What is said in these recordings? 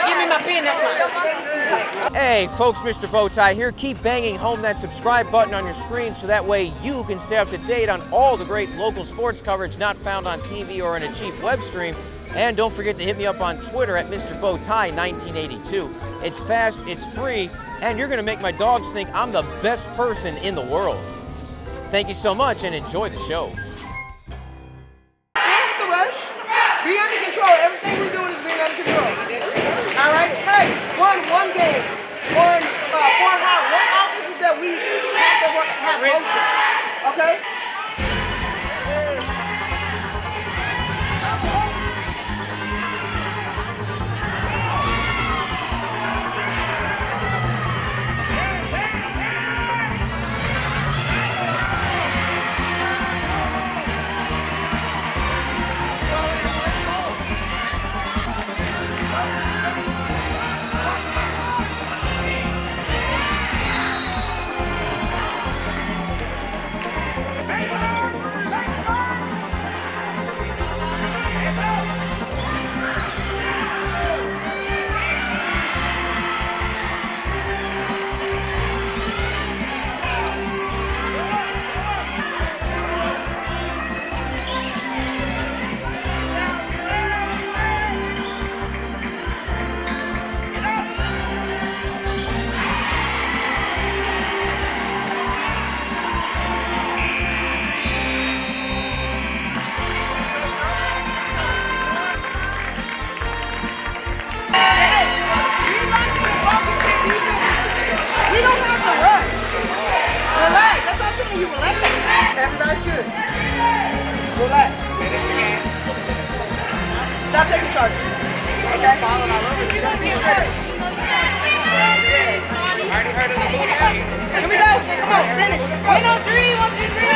Give me my pen, that's fine. Hey folks, Mr. Bowtie here. Keep banging home that subscribe button on your screen so that way you can stay up to date on all the great local sports coverage not found on TV or in a cheap web stream. And don't forget to hit me up on Twitter at Mr. Bowtie 1982. It's fast, it's free, and you're going to make my dogs think I'm the best person in the world. Thank you so much and enjoy the show. Don't the rush. Be under control. Everything we're doing is being under control. All right? Hey, one game, one offenses that we have to have motion. Okay? Everybody's good. Relax. Stop taking charges. Okay? Just be straight. Yes. Already heard of the booty. Here we go. Come on, finish. Let's go. 103, 1, 2, 3.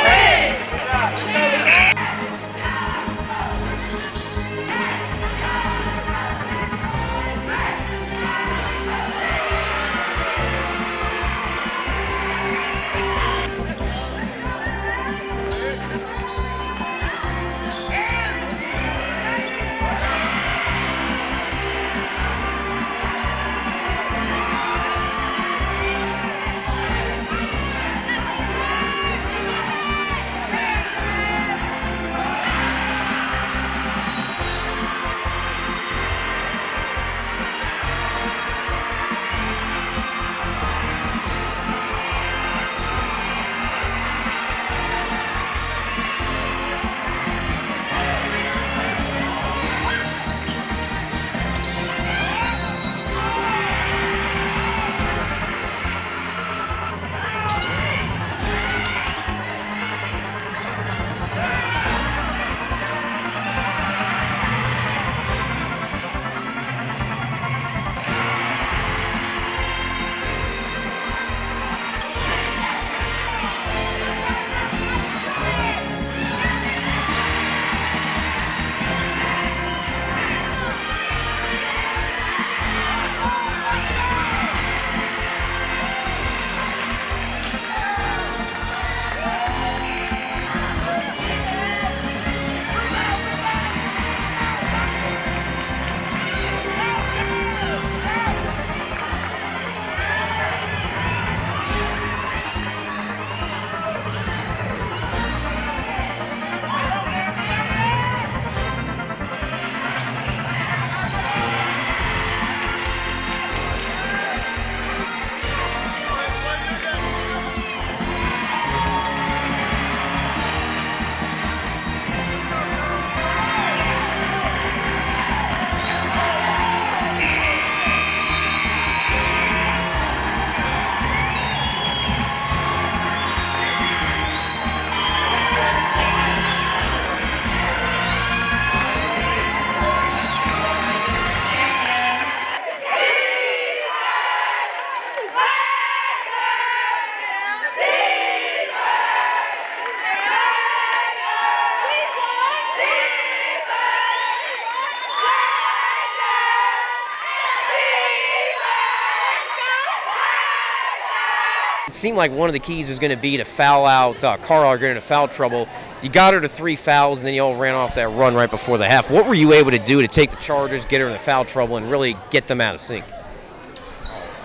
it seemed like one of the keys was going to be to foul out Carlisle, get into foul trouble. You got her to 3 fouls, and then you all ran off that run right before the half. What were you able to do to take the Chargers, get her into foul trouble, and really get them out of sync?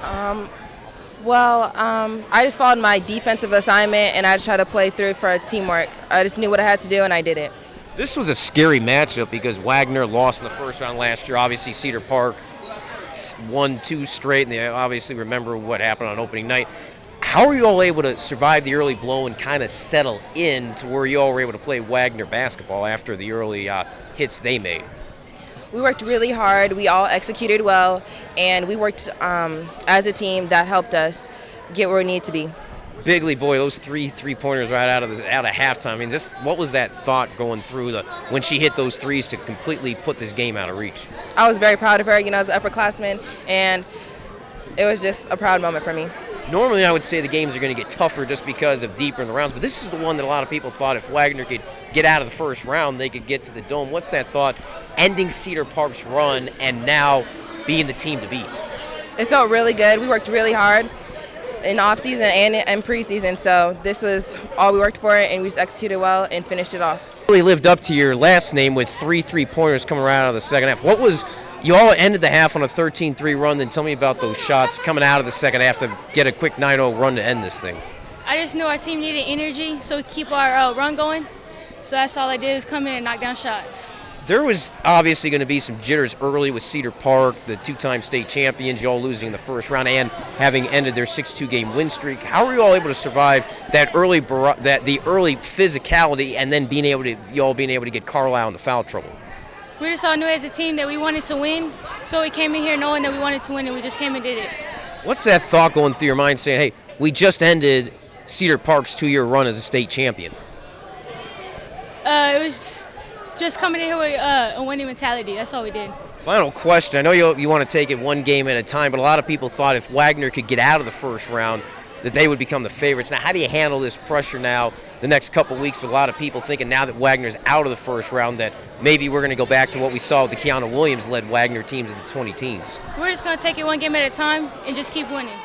I just followed my defensive assignment, and I just tried to play through for teamwork. I just knew what I had to do, and I did it. This was a scary matchup because Wagner lost in the first round last year. Obviously, Cedar Park won 2 straight, and they obviously remember what happened on opening night. How were you all able to survive the early blow and kind of settle in to where you all were able to play Wagner basketball after the early hits they made? We worked really hard. We all executed well, and we worked as a team. That helped us get where we need to be. Bigley, boy, those 3 3-pointers right out of halftime. I mean, just what was that thought going through when she hit those threes to completely put this game out of reach? I was very proud of her, as an upperclassman, and it was just a proud moment for me. Normally, I would say the games are going to get tougher just because of deeper in the rounds, but this is the one that a lot of people thought if Wagner could get out of the first round, they could get to the Dome. What's that thought, ending Cedar Park's run and now being the team to beat? It felt really good. We worked really hard in off-season and preseason, so this was all we worked for, and we just executed well and finished it off. Really lived up to your last name with 3 3-pointers coming right out of the second half. You all ended the half on a 13-3 run, then tell me about those shots coming out of the second half to get a quick 9-0 run to end this thing. I just knew our team needed energy, so we keep our run going. So that's all I did was come in and knock down shots. There was obviously going to be some jitters early with Cedar Park, the 2-time state champions, you all losing in the first round and having ended their 6-2 game win streak. How were you all able to survive the early physicality and then being able to get Carlisle into foul trouble? We just all knew as a team that we wanted to win, so we came in here knowing that we wanted to win, and we just came and did it. What's that thought going through your mind saying, hey, we just ended Cedar Park's 2-year run as a state champion? It was just coming in here with a winning mentality. That's all we did. Final question. I know you want to take it one game at a time, but a lot of people thought if Wagner could get out of the first round that they would become the favorites. Now, how do you handle this pressure now the next couple weeks with a lot of people thinking now that Wagner's out of the first round that maybe we're going to go back to what we saw with the Kiana Williams-led Wagner teams of the 20 teens? We're just going to take it one game at a time and just keep winning.